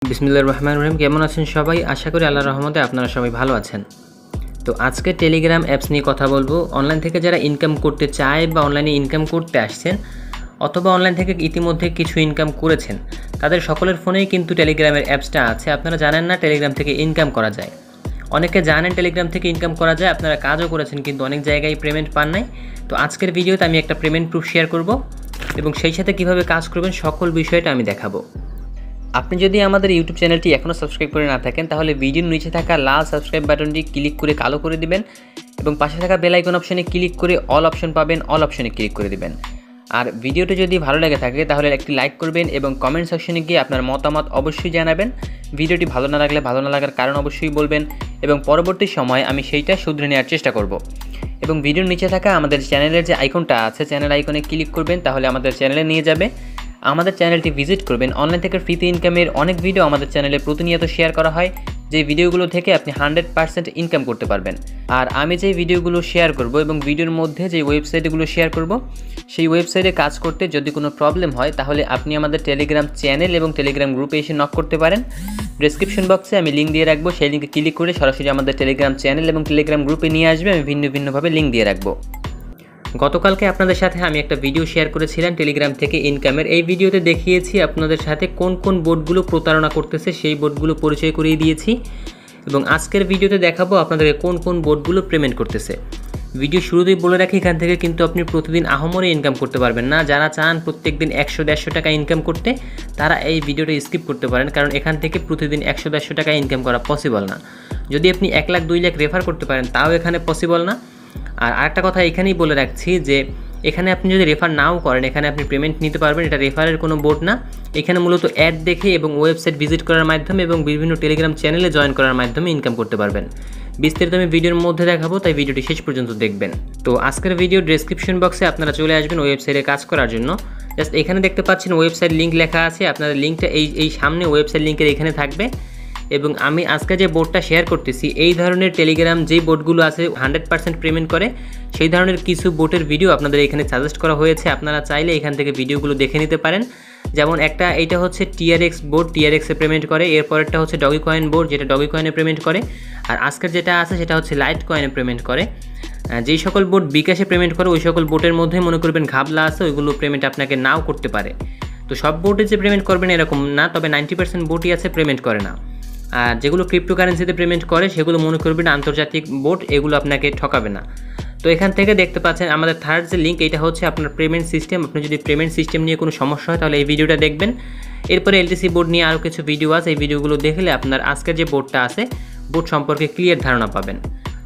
বিসমিল্লাহির রহমানির রহিম। কেমন আছেন সবাই? আশা করি আল্লাহর রহমতে আপনারা সবাই ভালো আছেন। তো আজকে টেলিগ্রাম অ্যাপস নিয়ে কথা বলবো। অনলাইন থেকে যারা ইনকাম করতে চায় বা অনলাইনে ইনকাম করতে আসছেন অথবা অনলাইন থেকে ইতিমধ্যে কিছু ইনকাম করেছেন, তাদের সকলের ফোনেই কিন্তু টেলিগ্রামের অ্যাপসটা আছে। আপনারা জানেন না টেলিগ্রাম থেকে ইনকাম করা যায়। অনেকে জানেন টেলিগ্রাম থেকে ইনকাম করা যায়, আপনারা কাজও করেছেন কিন্তু অনেক জায়গায় পেমেন্ট পান নাই। তো আজকের ভিডিওতে আমি একটা পেমেন্ট প্রুফ শেয়ার করব এবং সেই সাথে কীভাবে কাজ করবেন সকল বিষয়টা আমি দেখাবো। আপনি যদি আমাদের ইউটিউব চ্যানেলটি এখনও সাবস্ক্রাইব করে না থাকেন তাহলে ভিডিওর নিচে থাকা লাল সাবস্ক্রাইব বাটনটি ক্লিক করে কালো করে দিবেন এবং পাশে থাকা বেল আইকন অপশনে ক্লিক করে অল অপশন পাবেন, অল অপশনে ক্লিক করে দিবেন। আর ভিডিওটি যদি ভালো লেগে থাকে তাহলে একটি লাইক করবেন এবং কমেন্ট সেকশনে গিয়ে আপনার মতামত অবশ্যই জানাবেন। ভিডিওটি ভালো না লাগলে ভালো না লাগার কারণ অবশ্যই বলবেন এবং পরবর্তী সময় আমি সেইটা শুধরে নেওয়ার চেষ্টা করব। এবং ভিডিওর নিচে থাকা আমাদের চ্যানেলের যে আইকনটা আছে, চ্যানেল আইকনে ক্লিক করবেন, তাহলে আমাদের চ্যানেলে নিয়ে যাবে। আমাদের চ্যানেলটি ভিজিট করবেন। অনলাইন থেকে ফ্রিতে ইনকামের অনেক ভিডিও আমাদের চ্যানেলে প্রতিনিয়ত শেয়ার করা হয়, যে ভিডিওগুলো থেকে আপনি 100% ইনকাম করতে পারবেন। আর আমি যে ভিডিওগুলো শেয়ার করব এবং ভিডিওর মধ্যে যে ওয়েবসাইটগুলো শেয়ার করব, সেই ওয়েবসাইটে কাজ করতে যদি কোনো প্রবলেম হয় তাহলে আপনি আমাদের টেলিগ্রাম চ্যানেল এবং টেলিগ্রাম গ্রুপে এসে নক করতে পারেন। ডেসক্রিপশন বক্সে আমি লিঙ্ক দিয়ে রাখবো, সেই লিঙ্কে ক্লিক করে সরাসরি আমাদের টেলিগ্রাম চ্যানেল এবং টেলিগ্রাম গ্রুপে নিয়ে আসবে। আমি ভিন্নভাবে লিঙ্ক দিয়ে রাখবো। গতকালকে আপনাদের সাথে আমি একটা ভিডিও শেয়ার করেছিলাম টেলিগ্রাম থেকে ইনকামের। এই ভিডিওতে দেখিয়েছি আপনাদের সাথে কোন কোন বোর্ডগুলো প্রতারণা করতেছে, সেই বোর্ডগুলো পরিচয় করিয়ে দিয়েছি এবং আজকের ভিডিওতে দেখাবো আপনাদেরকে কোন কোন বোর্ডগুলো পেমেন্ট করতেছে। ভিডিও শুরুতেই বলে রাখি, এখান থেকে কিন্তু আপনি প্রতিদিন আহমরে ইনকাম করতে পারবেন না। যারা চান প্রত্যেকদিন 100-150 টাকা ইনকাম করতে, তারা এই ভিডিওটা স্কিপ করতে পারেন, কারণ এখান থেকে প্রতিদিন 100-150 টাকা ইনকাম করা পসিবল না। যদি আপনি 1 লাখ 2 লাখ রেফার করতে পারেন তাও এখানে পসিবল না। আর আরেকটা কথা এখানেই বলে রাখছি যে এখানে আপনি যদি রেফার নাও করেন, এখানে আপনি পেমেন্ট নিতে পারবেন। এটা রেফারের কোনো বোর্ড না। এখানে মূলত অ্যাড দেখে এবং ওয়েবসাইট ভিজিট করার মাধ্যমে এবং বিভিন্ন টেলিগ্রাম চ্যানেলে জয়েন করার মাধ্যমে ইনকাম করতে পারবেন। বিস্তারিত আমি ভিডিওর মধ্যে দেখাবো, তাই ভিডিওটি শেষ পর্যন্ত দেখবেন। তো আজকের ভিডিও ডেসক্রিপশন বক্সে আপনারা চলে আসবেন ওয়েবসাইটে কাজ করার জন্য। জাস্ট এখানে দেখতে পাচ্ছেন ওয়েবসাইট লিঙ্ক লেখা আছে। আপনাদের লিঙ্কটা এই সামনে ওয়েবসাইট লিঙ্কের এখানে থাকবে। এবং আমি আজকে যে বোর্ডটা শেয়ার করতেছি, এই ধরনের টেলিগ্রাম যেই বোর্ডগুলো আছে 100% পেমেন্ট করে, সেই ধরনের কিছু বোর্ডের ভিডিও আপনাদের এখানে সাজেস্ট করা হয়েছে। আপনারা চাইলে এখান থেকে ভিডিওগুলো দেখে নিতে পারেন। যেমন এইটা হচ্ছে TRX বোর্ড, TRX-এ পেমেন্ট করে। এরপরেরটা হচ্ছে ডগি কয়েন বোর্ড, যেটা ডগি কয়েনে পেমেন্ট করে। আর আজকের যেটা আছে সেটা হচ্ছে লাইট কয়েনে পেমেন্ট করে। যেই সকল বোর্ড বিকাশে পেমেন্ট করে ওই সকল বোর্ডের মধ্যে মনে করবেন ঘাবলা আছে, ওইগুলো পেমেন্ট আপনাকে নাও করতে পারে। তো সব বোর্ডে যে পেমেন্ট করবেন এরকম না, তবে 90% বোর্ডই আছে পেমেন্ট করে না। আর যেগুলো ক্রিপ্টোকারেন্সিতে পেমেন্ট করে সেগুলো মনে করবেন আন্তর্জাতিক বোর্ড, এগুলো আপনাকে ঠকাবে না। তো এখান থেকে দেখতে পাচ্ছেন আমাদের থার্ড যে লিঙ্ক, এটা হচ্ছে আপনার পেমেন্ট সিস্টেম। আপনি যদি পেমেন্ট সিস্টেম নিয়ে কোনো সমস্যা হয় তাহলে এই ভিডিওটা দেখবেন। এরপরে LTC বোর্ড নিয়ে আরও কিছু ভিডিও আছে, এই ভিডিওগুলো দেখলে আপনার আজকের যে বোর্ডটা আছে বোর্ড সম্পর্কে ক্লিয়ার ধারণা পাবেন।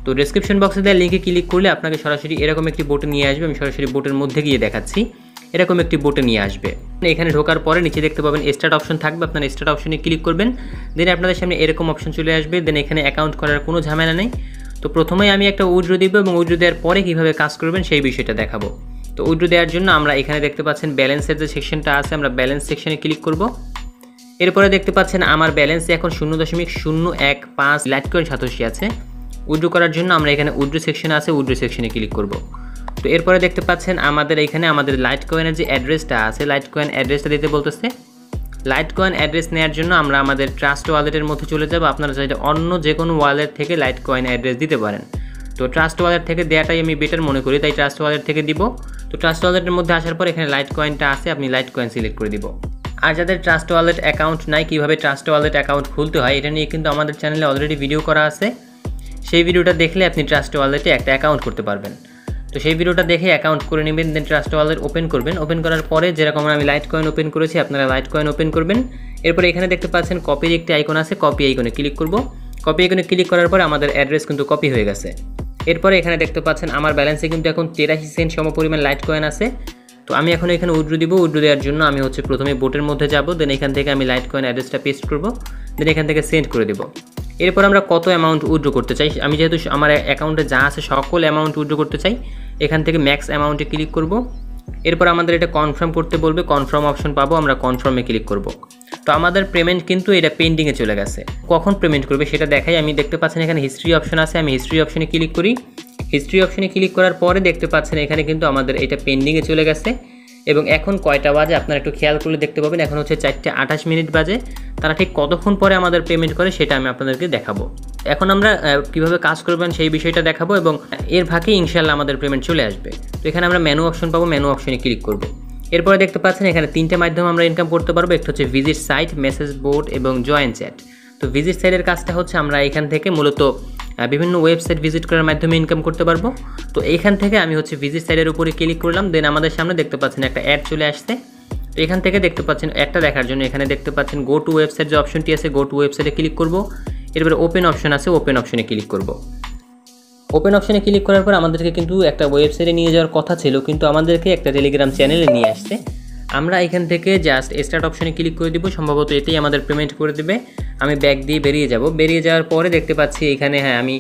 তো ডেসক্রিপশন বক্সে দেওয়া লিঙ্কে ক্লিক করলে আপনাকে সরাসরি এরকম একটি বোর্ডে নিয়ে আসবে। আমি সরাসরি বোর্ডের মধ্যে গিয়ে দেখাচ্ছি। এরকম একটি বোটে নিয়ে আসবে। এখানে ঢোকার পরে নিচে দেখতে পাবেন স্টার্ট অপশন থাকবে, আপনারা স্টার্ট অপশনে ক্লিক করবেন। দেন আপনাদের সামনে এরকম অপশন চলে আসবে। দেন এখানে অ্যাকাউন্ট করার কোনো ঝামেলা নেই। তো প্রথমেই আমি একটা উইথড্র দিব এবং উইথড্র দেওয়ার পরে কীভাবে কাজ করবেন সেই বিষয়টা দেখাবো। তো উইথড্র দেওয়ার জন্য আমরা এখানে দেখতে পাচ্ছেন ব্যালেন্সের যে সেকশনটা আছে, আমরা ব্যালেন্স সেকশনে ক্লিক করব। এরপরে দেখতে পাচ্ছেন আমার ব্যালেন্সে এখন 0.015 লাইটকয়েন সাতোশি আছে। উইথড্র করার জন্য আমরা এখানে উইথড্র সেকশন আছে, উইথড্র সেকশনে ক্লিক করব। তো এরপরে দেখতে পাচ্ছেন আমাদের এখানে আমাদের লাইট কয়েনের যে অ্যাড্রেসটা আছে, লাইট কয়েন অ্যাড্রেসটা দিতে বলতেছে। লাইট কয়েন অ্যাড্রেস নেওয়ার জন্য আমরা আমাদের ট্রাস্ট ওয়ালেটের মধ্যে চলে যাব। আপনারা চাইলে অন্য যে কোনো ওয়ালেট থেকে লাইট কয়েন অ্যাড্রেস দিতে পারেন। তো ট্রাস্ট ওয়ালেট থেকে দেওয়াটাই আমি বেটার মনে করি, তাই ট্রাস্ট ওয়ালেট থেকে দিব। তো ট্রাস্ট ওয়ালেটের মধ্যে আসার পর এখানে লাইট কয়েনটা আছে, আপনি লাইট কয়েন সিলেক্ট করে দিব। আর যাদের ট্রাস্ট ওয়ালেট অ্যাকাউন্ট নাই, কীভাবে ট্রাস্ট ওয়ালেট অ্যাকাউন্ট খুলতে হয় এটা নিয়ে কিন্তু আমাদের চ্যানেলে অলরেডি ভিডিও করা আছে। সেই ভিডিওটা দেখলে আপনি ট্রাস্ট ওয়ালেটে একটা অ্যাকাউন্ট করতে পারবেন। তো সেই ভিডিওটা দেখে অ্যাকাউন্ট করে নেবেন। দেন ট্রাস্ট ওয়ালেট ওপেন করবেন। ওপেন করার পরে যেরকম আমি লাইট কয়েন ওপেন করেছি, আপনারা লাইট কয়েন ওপেন করবেন। এরপরে এখানে দেখতে পাচ্ছেন কপির একটি আইকন আছে, কপি আইকনে ক্লিক করব। কপি আইকনে ক্লিক করার পরে আমাদের অ্যাড্রেস কিন্তু কপি হয়ে গেছে। এরপরে এখানে দেখতে পাচ্ছেন আমার ব্যালেন্সে কিন্তু এখন 83 সেন্ট সমপরিমাণ লাইট কয়েন আছে। তো আমি এখন এখানে উইথড্র দিব। উইথড্র দেওয়ার জন্য আমি হচ্ছে প্রথমে বোটের মধ্যে যাব। দেন এখান থেকে আমি লাইট কয়েন অ্যাড্রেসটা পেস্ট করব। দেন এখান থেকে সেন্ড করে দেব। এরপর আমরা কত অ্যামাউন্ট উইথড্র করতে চাই, আমি যেহেতু আমার অ্যাকাউন্টে যা আছে সকল অ্যামাউন্ট উইথড্র করতে চাই, এখান থেকে ম্যাক্স অ্যামাউন্টে ক্লিক করব। এরপর আমাদের এটা কনফার্ম করতে বলবে, কনফার্ম অপশন পাবো, আমরা কনফার্মে ক্লিক করব। তো আমাদের পেমেন্ট কিন্তু এটা পেন্ডিংয়ে চলে গেছে। কখন পেমেন্ট করবে সেটা দেখাই। আমি দেখতে পাচ্ছেন এখানে হিস্ট্রি অপশন আছে, আমি হিস্ট্রি অপশনে ক্লিক করি। হিস্ট্রি অপশনে ক্লিক করার পরে দেখতে পাচ্ছেন এখানে কিন্তু আমাদের এটা পেন্ডিংয়ে চলে গেছে। এবং এখন কয়টা বাজে আপনারা একটু খেয়াল করলে দেখতে পাবেন এখন হচ্ছে 4:28 বাজে। তারা ঠিক কতক্ষণ পরে আমাদের পেমেন্ট করে সেটা আমি আপনাদেরকে দেখাবো। এখন আমরা কিভাবে কাজ করবেন সেই বিষয়টা দেখাবো এবং এর ফাঁকে ইনশাআল্লাহ আমাদের পেমেন্ট চলে আসবে। তো এখানে আমরা মেনু অপশন পাবো, মেনু অপশনে ক্লিক করব। এরপরে দেখতে পাচ্ছেন এখানে 3টে মাধ্যমে আমরা ইনকাম করতে পারবো। একটা হচ্ছে ভিজিট সাইট, মেসেজ বোর্ড এবং জয়েন চ্যাট। তো ভিজিট সাইটের কাজটা হচ্ছে আমরা এখান থেকে মূলত বিভিন্ন ওয়েবসাইট ভিজিট করার মাধ্যমে ইনকাম করতে পারবো। তো এইখান থেকে আমি হচ্ছে ভিজিট সাইটের উপরে ক্লিক করলাম, দেন আমাদের সামনে দেখতে পাচ্ছেন একটা অ্যাড চলে আসছে। তো এখান থেকে দেখতে পাচ্ছেন একটা দেখার জন্য এখানে দেখতে পাচ্ছেন গো টু ওয়েবসাইট যে অপশনটি আছে, গো টু ওয়েবসাইটে ক্লিক করব। এরপরে ওপেন অপশন আছে, ওপেন অপশনে ক্লিক করব। ওপেন অপশনে ক্লিক করার পর আমাদেরকে কিন্তু একটা ওয়েবসাইটে নিয়ে যাওয়ার কথা ছিল, কিন্তু আমাদেরকে একটা টেলিগ্রাম চ্যানেলে নিয়ে আসছে। আমরা এখান থেকে জাস্ট স্টার্ট অপশনে ক্লিক করে দিব, সম্ভবত এটাই আমাদের পেমেন্ট করে দেবে। আমি ব্যাক দিয়ে বেরিয়ে যাব। বেরিয়ে যাওয়ার পরে দেখতে পাচ্ছি এখানে আমি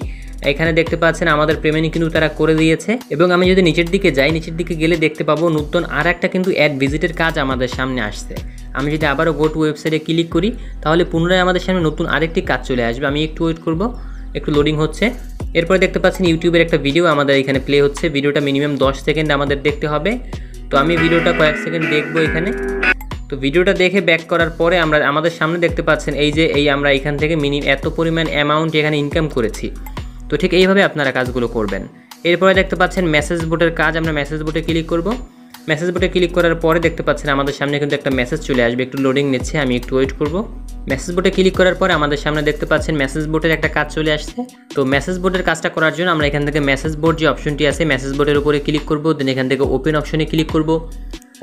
এখানে দেখতে পাচ্ছেন আমাদের পেমেন্ট কিন্তু তারা করে দিয়েছে। এবং আমি যদি নিচের দিকে যাই, নিচের দিকে গেলে দেখতে পাবো নতুন আর একটা কিন্তু অ্যাড ভিজিটের কাজ আমাদের সামনে আসছে। আমি যদি আবারও গো টু ওয়েবসাইটে ক্লিক করি তাহলে পুনরায় আমাদের সামনে নতুন আরেকটি কাজ চলে আসবে। আমি একটু ওয়েট করব, একটু লোডিং হচ্ছে। এরপরে দেখতে পাচ্ছেন ইউটিউবের একটা ভিডিও আমাদের এখানে প্লে হচ্ছে। ভিডিওটা মিনিমাম 10 সেকেন্ড আমাদের দেখতে হবে। তো আমি ভিডিওটা কয়েক সেকেন্ড দেখবো এখানে। তো ভিডিওটা দেখে ব্যাক করার পরে আমাদের সামনে দেখতে পাচ্ছেন আমরা এখান থেকে এত পরিমাণ অ্যামাউন্ট এখানে ইনকাম করেছি। তো ঠিক এইভাবে আপনারা কাজগুলো করবেন। এরপরে দেখতে পাচ্ছেন মেসেজ বোর্ডের কাজ, আমরা মেসেজ বোর্ডে ক্লিক করব। মেসেজ বোর্ডে ক্লিক করার পরে দেখতে পাচ্ছেন আমাদের সামনে কিন্তু একটা মেসেজ চলে আসবে, একটু লোডিং নিচ্ছে, আমি একটু ওয়েট করব। মেসেজ বোর্ডে ক্লিক করার পরে আমাদের সামনে দেখতে পাচ্ছেন মেসেজ বোর্ডের একটা কাজ চলে আসছে। তো মেসেজ বোর্ডের কাজটা করার জন্য আমরা এখান থেকে মেসেজ বোর্ড যে অপশনটি আছে মেসেজ বোর্ডের উপরে ক্লিক করব, দেন এখান থেকে ওপেন অপশনে ক্লিক করব।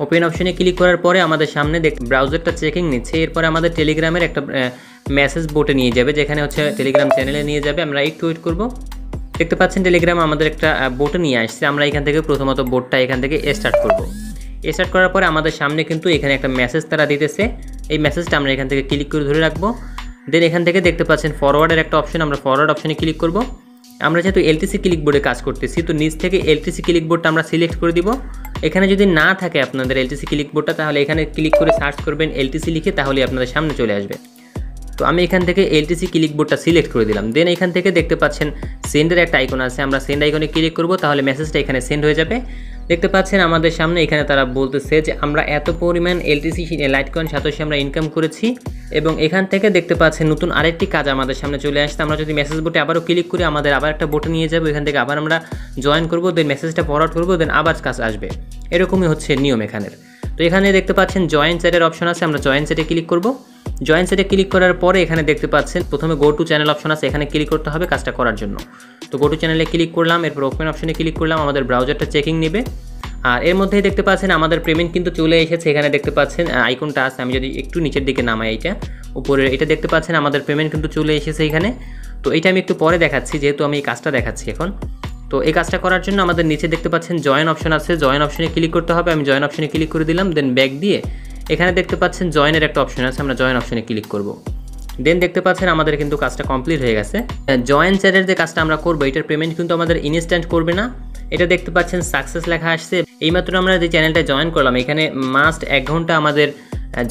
ওপেন অপশনে ক্লিক করার পরে আমাদের সামনে ব্রাউজারটা চেকিং নিচ্ছে। এরপরে আমাদের টেলিগ্রামের একটা মেসেজ বোর্ডে নিয়ে যাবে, যেখানে হচ্ছে টেলিগ্রাম চ্যানেলে নিয়ে যাবে। আমরা একটু ওয়েট করব। দেখতে পাচ্ছেন টেলিগ্রাম আমাদের একটা বোর্ডে নিয়ে আসছে। আমরা এখান থেকে প্রথমত বোর্ডটা এখান থেকে স্টার্ট করব। স্টার্ট করার পরে আমাদের সামনে কিন্তু এখানে একটা মেসেজ তারা দিতেছে। এই মেসেজটা আমরা এখান থেকে ক্লিক করে ধরে রাখবো। দেন এখান থেকে দেখতে পাচ্ছেন ফরওয়ার্ডের একটা অপশন, আমরা ফরওয়ার্ড অপশনে ক্লিক করব। আমরা যেহেতু এলটিসি ক্লিকবোর্ডে কাজ করতেছি, তো নিচ থেকে এলটিসি ক্লিকবোর্ডটা আমরা সিলেক্ট করে দিব। এখানে যদি না থাকে আপনাদের এলটিসি ক্লিকবোর্ডটা, তাহলে এখানে ক্লিক করে সার্চ করবেন এলটিসি লিখে, তাহলে আপনাদের সামনে চলে আসবে। তো আমি এখান থেকে এলটিসি ক্লিকবোর্ডটা সিলেক্ট করে দিলাম। দেন এখান থেকে দেখতে পাচ্ছেন সেন্ডের একটা আইকন আছে, আমরা সেন্ড আইকনে ক্লিক করব, তাহলে মেসেজটা এখানে সেন্ড হয়ে যাবে। দেখতে পাচ্ছেন আমাদের সামনে এখানে তারা বলতেছে যে আমরা এত পরিমাণ এলটিসি লাইটকয়েন সাতোশি আমরা ইনকাম করেছি। এবং এখান থেকে দেখতে পাচ্ছেন নতুন আরেকটি কাজ আমাদের সামনে চলে আসছে। আমরা যদি মেসেজ বোর্ডে আবারও ক্লিক করি, আমাদের আবার একটা বোর্ডে নিয়ে যাবে, এখান থেকে আবার আমরা জয়েন করব, দেন মেসেজটা ফরওয়ার্ড করব, দেন আবার কাজ আসবে। এরকমই হচ্ছে নিয়ম এখানের। তো এখানে দেখতে পাচ্ছেন জয়েন চ্যাটের অপশন আছে, আমরা জয়েন চ্যাটে ক্লিক করব। জয়েন চ্যাটে ক্লিক করার পরে এখানে দেখতে পাচ্ছেন প্রথমে গো টু চ্যানেল অপশন আছে, এখানে ক্লিক করতে হবে কাজটা করার জন্য। তো গো টু চ্যানেলে ক্লিক করলাম, এরপর ওপেন অপশনে ক্লিক করলাম, আমাদের ব্রাউজারটা চেকিং নেবে। আর এর মধ্যেই দেখতে পাচ্ছেন আমাদের পেমেন্ট কিন্তু চলে এসেছে। এখানে দেখতে পাচ্ছেন আইকনটা আছে, আমি যদি একটু নিচের দিকে নামাই এইটা উপরে, এটা দেখতে পাচ্ছেন আমাদের পেমেন্ট কিন্তু চলে এসেছে এখানে। তো এটা আমি একটু পরে দেখাচ্ছি, যেহেতু আমি এই কাজটা দেখাচ্ছি এখন। তো এই কাজটা করার জন্য আমাদের নিচে দেখতে পাচ্ছেন জয়েন অপশন আছে, জয়েন অপশনে ক্লিক করতে হবে। আমি জয়েন অপশনে ক্লিক করে দিলাম, দেন ব্যাক দিয়ে এখানে দেখতে পাচ্ছেন জয়েনের একটা অপশন আছে, আমরা জয়েন অপশনে ক্লিক করব। দেন দেখতে পাচ্ছেন আমাদের কিন্তু কাজটা কমপ্লিট হয়ে গেছে। জয়েন চ্যাটের যে কাজটা আমরা করবো, এটার পেমেন্ট কিন্তু আমাদের ইনস্ট্যান্ট করবে না। এটা দেখতে পাচ্ছেন সাকসেস লেখা আসছে। এইমাত্র আমরা যে চ্যানেলটা জয়েন করলাম, এখানে মাস্ট 1 ঘন্টা আমাদের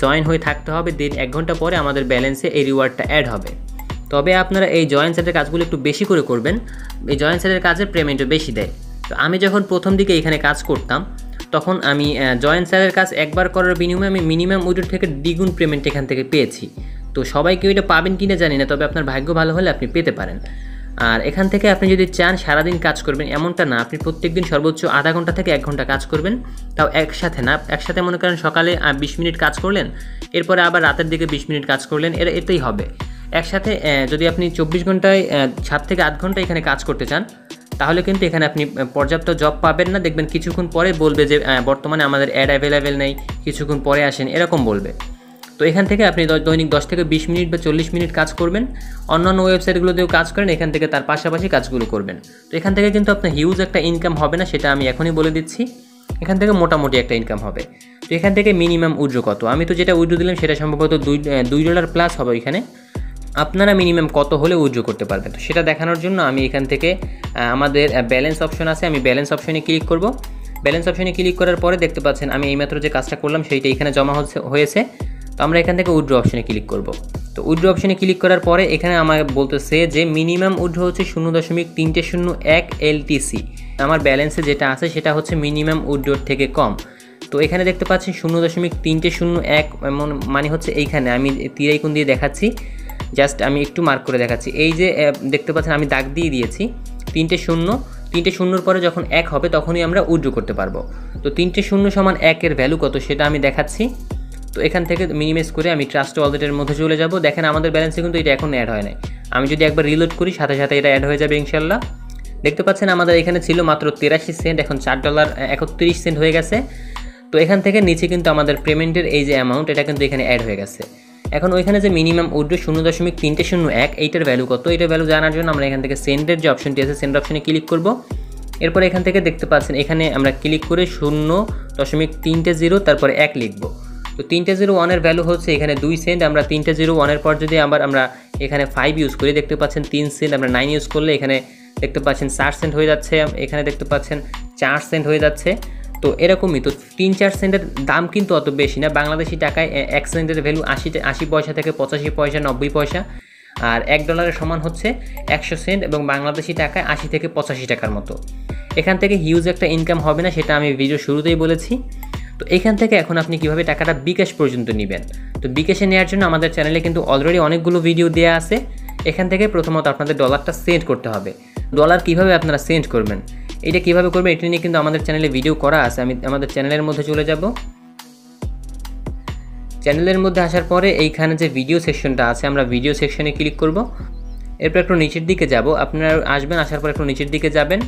জয়েন হয়ে থাকতে হবে। দেন 1 ঘন্টা পরে আমাদের ব্যালেন্সে এই রিওয়ার্ডটা অ্যাড হবে। তবে আপনারা এই জয়েন চ্যাটের কাজগুলো একটু বেশি করে করবেন, এই জয়েন চ্যাটের কাজের পেমেন্টও বেশি দেয়। তো আমি যখন প্রথম দিকে এখানে কাজ করতাম, তখন আমি জয়েন চ্যাটের কাজ একবার করার বিনিময়ে আমি মিনিমাম উইড্রো থেকে দ্বিগুণ পেমেন্ট এখান থেকে পেয়েছি। তো সবাই কেউ এটা পাবেন কিনা জানি না, তবে আপনার ভাগ্য ভালো হলে আপনি পেতে পারেন। আর এখান থেকে আপনি যদি চান সারাদিন কাজ করবেন এমনটা না, আপনি প্রত্যেকদিন সর্বোচ্চ আধা ঘন্টা থেকে 1 ঘন্টা কাজ করবেন, তাও একসাথে না। একসাথে মনে করেন সকালে 20 মিনিট কাজ করলেন, এরপরে আবার রাতের দিকে 20 মিনিট কাজ করলেন, এতেই হবে। একসাথে যদি আপনি 24 ঘন্টায় 7 থেকে 8 ঘন্টা এখানে কাজ করতে চান, তাহলে কিন্তু এখানে আপনি পর্যাপ্ত জব পাবেন না। দেখবেন কিছুক্ষণ পরে বলবে যে বর্তমানে আমাদের অ্যাড অ্যাভেলেবেল নেই, কিছুক্ষণ পরে আসেন, এরকম বলবে। তো এখান থেকে আপনি দৈনিক 10 থেকে 20 মিনিট বা 40 মিনিট কাজ করবেন। অন্যান্য ওয়েবসাইটগুলোতেও কাজ করেন, এখান থেকে তার পাশাপাশি কাজগুলো করবেন। তো এখান থেকে কিন্তু আপনার হিউজ একটা ইনকাম হবে না, সেটা আমি এখনই বলে দিচ্ছি। এখান থেকে মোটামুটি একটা ইনকাম হবে। তো এখান থেকে মিনিমাম উইড্রো কত, আমি তো যেটা উইড্রো দিলাম সেটা সম্ভবত $2 প্লাস হবে। এখানে আপনারা মিনিমাম কত হলে উইথড্র করতে পারবেন, তো সেটা দেখানোর জন্য আমি এখান থেকে আমাদের ব্যালেন্স অপশন আছে, আমি ব্যালেন্স অপশনে ক্লিক করব। ব্যালেন্স অপশনে ক্লিক করার পরে দেখতে পাচ্ছেন আমি এইমাত্র যে কাজটা করলাম সেইটা এখানে জমা হয়েছে। তো আমরা এখান থেকে উইথড্র অপশনে ক্লিক করব। তো উইথড্র অপশনে ক্লিক করার পরে এখানে আমার বলতেছে যে মিনিমাম উইথড্র হচ্ছে 0.301 LTC। আমার ব্যালেন্সে যেটা আছে সেটা হচ্ছে মিনিমাম উইথড্রোর থেকে কম। তো এখানে দেখতে পাচ্ছেন 0.301 মানে হচ্ছে এইখানে আমি তীর আইকন দিয়ে দেখাচ্ছি, জাস্ট আমি একটু মার্ক করে দেখাচ্ছি। এই যে দেখতে পাচ্ছেন আমি দাগ দিয়ে দিয়েছি 3টে শূন্যর পরে যখন 1 হবে তখনই আমরা উইথড্র করতে পারবো। তো 3টে শূন্য সমান 1 এর ভ্যালু কত সেটা আমি দেখাচ্ছি। তো এখান থেকে মিনিমাইজ করে আমি ট্রাস্ট ওয়ালেটের মধ্যে চলে যাব। দেখেন আমাদের ব্যালেন্সে কিন্তু এটা এখন অ্যাড হয় নাই। আমি যদি একবার রিলোড করি সাথে সাথে এটা অ্যাড হয়ে যাবে ইনশাল্লাহ। দেখতে পাচ্ছেন আমাদের এখানে ছিল মাত্র 83 সেন্ট, এখন $4.31 হয়ে গেছে। তো এখান থেকে নিচে কিন্তু আমাদের পেমেন্টের এই যে অ্যামাউন্ট এটা কিন্তু এখানে অ্যাড হয়ে গেছে। এখন ওইখানে যে মিনিমাম উইথড্র 0.301 এইটার ভ্যালু কত, এইটার ভ্যালু জানার জন্য আমরা এখান থেকে সেন্ডের যে অপশনটি আছে সেন্ড অপশনে ক্লিক করব। এরপর এখান থেকে দেখতে পাচ্ছেন এখানে আমরা ক্লিক করে 0.30 তারপরে 1 লিখব। তো 301 এর ভ্যালু হচ্ছে এখানে 2 সেন্ট। আমরা 301 এর পর যদি আবার আমরা এখানে 5 ইউজ করি, দেখতে পাচ্ছেন 3 সেন্ট। আমরা 9 ইউজ করলে এখানে দেখতে পাচ্ছেন 4 সেন্ট হয়ে যাচ্ছে, এখানে দেখতে পাচ্ছেন 4 সেন্ট হয়ে যাচ্ছে। তো এরকমই। তো 3-4 সেন্টের দাম কিন্তু অত বেশি না। বাংলাদেশি টাকায় 1 সেন্টের ভ্যালু 80 পয়সা থেকে 85 পয়সা 90 পয়সা, আর $1 সমান হচ্ছে 100 সেন্ট এবং বাংলাদেশি টাকায় 80 থেকে 85 টাকার মতো। এখান থেকে হিউজ একটা ইনকাম হবে না, সেটা আমি ভিডিও শুরুতেই বলেছি। তো এখান থেকে এখন আপনি কিভাবে টাকাটা বিকাশ পর্যন্ত নেবেন। তো বিকাশে নেওয়ার জন্য আমাদের চ্যানেলে কিন্তু অলরেডি অনেকগুলো ভিডিও দেওয়া আছে। এখান থেকে প্রথমত আপনাদের ডলারটা সেন্ড করতে হবে। ডলার কিভাবে আপনারা সেন্ড করবেন, এটা কিভাবে করবেন এটা নিয়ে কিন্তু আমাদের চ্যানেলে ভিডিও করা আছে। আমি আমাদের চ্যানেলের মধ্যে চলে যাব। চ্যানেলের মধ্যে আসার পরে এইখানে যে ভিডিও সেকশনটা আছে আমরা ভিডিও সেকশনে ক্লিক করব। এরপর একটু নিচের দিকে যাব, আপনারা আসবেন, আসার পর একটু নিচের দিকে যাবেন।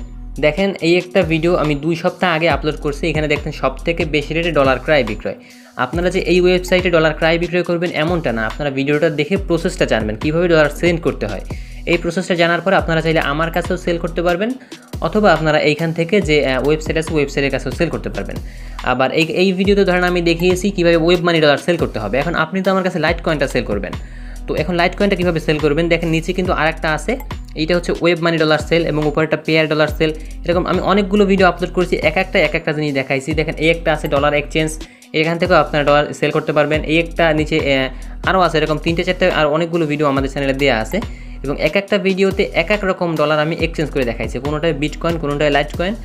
দেখেন এই একটা ভিডিও আমি 2 সপ্তাহ আগে আপলোড করছি। এখানে দেখেন সবথেকে বেশি রেটে ডলার ক্রয় বিক্রয়। আপনারা যে এই ওয়েবসাইটে ডলার ক্রয় বিক্রয় করবেন এমনটা না, আপনারা ভিডিওটা দেখে প্রসেসটা জানবেন কীভাবে ডলার সেন্ড করতে হয়। এই প্রসেসটা জানার পরে আপনারা চাইলে আমার কাছেও সেল করতে পারবেন, অথবা আপনারা এইখান থেকে যে ওয়েবসাইট আছে ওয়েবসাইটের কাছেও সেল করতে পারবেন। আবার এই ভিডিওতে ধরেন আমি দেখিয়েছি কীভাবে ওয়েব মানি ডলার সেল করতে হবে। এখন আপনি তো আমার কাছে লাইট কয়েনটা সেল করবেন। তো এখন লাইট কয়েনটা কীভাবে সেল করবেন, দেখেন নিচে কিন্তু আরেকটা আছে, এইটা হচ্ছে ওয়েব মানি ডলার সেল এবং উপরেটা পেয়ার ডলার সেল। এরকম আমি অনেকগুলো ভিডিও আপলোড করেছি, এক একটা জিনিস দেখাইছি। দেখেন এই একটা আছে ডলার এক্সচেঞ্জ, এখান থেকেও আপনারা ডলার সেল করতে পারবেন। এই একটা নিচে আরও আছে, এরকম 3-4 আর অনেকগুলো ভিডিও আমাদের চ্যানেলে দেওয়া আছে এবং এক একটা ভিডিওতে এক এক রকম ডলার আমি এক্সচেঞ্জ করে দেখাইছি। কোনোটায় বিটকয়েন, কোনোটায় লাইট কয়েন,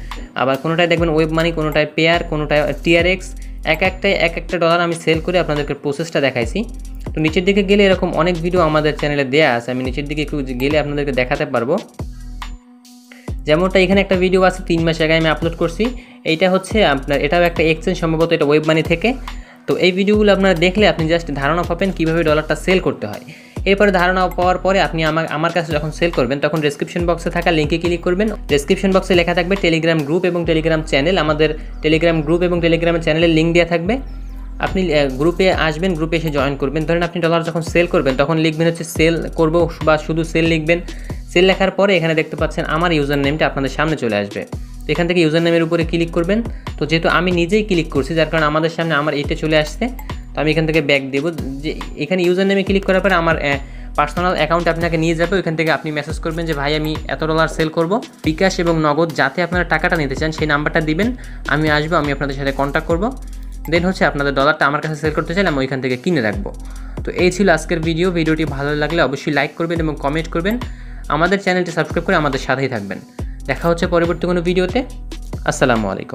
আবার কোনোটায় দেখবেন ওয়েব মানি, কোনোটায় পেয়ার, কোনোটায় টিআরএক্স। এক একটা ডলার আমি সেল করে আপনাদেরকে প্রসেসটা দেখাইছি। তো নিচের দিকে গেলে এরকম অনেক ভিডিও আমাদের চ্যানেলে দেওয়া আছে, আমি নিচের দিকে একটু গেলে আপনাদেরকে দেখাতে পারবো। যেমনটা এখানে একটা ভিডিও আছে 3 মাস আগে আমি আপলোড করছি। এইটা হচ্ছে আপনার, এটাও একটা এক্সচেঞ্জ, সম্ভবত এটা ওয়েব মানি থেকে। তো এই ভিডিওগুলো আপনারা দেখলে আপনি জাস্ট ধারণা পাবেন কীভাবে ডলারটা সেল করতে হয়। এরপরে ধারণা পাওয়ার পরে আপনি আমার কাছে যখন সেল করবেন তখন ডেসক্রিপশন বক্সে থাকা লিঙ্কে ক্লিক করবেন। ডেসক্রিপশন বক্সে লেখা থাকবে টেলিগ্রাম গ্রুপ এবং টেলিগ্রাম চ্যানেল। আমাদের টেলিগ্রাম গ্রুপ এবং টেলিগ্রামের চ্যানেলের লিঙ্ক দেওয়া থাকবে। আপনি গ্রুপে আসবেন, গ্রুপে এসে জয়েন করবেন। ধরেন আপনি ডলার যখন সেল করবেন তখন লিখবেন হচ্ছে সেল করব বা শুধু সেল লিখবেন। সেল লেখার পরে এখানে দেখতে পাচ্ছেন আমার ইউজার নেমটা আপনাদের সামনে চলে আসবে। তো এখান থেকে ইউজার নেমের উপরে ক্লিক করবেন। তো যেহেতু আমি নিজেই ক্লিক করছি যার কারণে আমাদের সামনে আমার এইটা চলে আসছে। তো আমি এখান থেকে ব্যাক দেবো। যে এখানে ইউজার নেমে ক্লিক করার পরে আমার পার্সোনাল অ্যাকাউন্টে আপনাকে নিয়ে যাবে। ওইখান থেকে আপনি মেসেজ করবেন যে ভাই আমি এত ডলার সেল করব, বিকাশ এবং নগদ যাতে আপনারা টাকাটা নিতে চান সেই নাম্বারটা দিবেন, আমি আসবো, আমি আপনাদের সাথে কন্ট্যাক্ট করব। দেন হচ্ছে আপনাদের ডলারটা আমার কাছে সেল করতে চাইলে আমি ওইখান থেকে কিনে রাখবো। তো এই ছিল আজকের ভিডিওটি ভালো লাগলে অবশ্যই লাইক করবেন এবং কমেন্ট করবেন। আমাদের চ্যানেলটি সাবস্ক্রাইব করে আমাদের সাথেই থাকবেন। দেখা হচ্ছে পরবর্তী কোনো ভিডিওতে। আসসালামু আলাইকুম।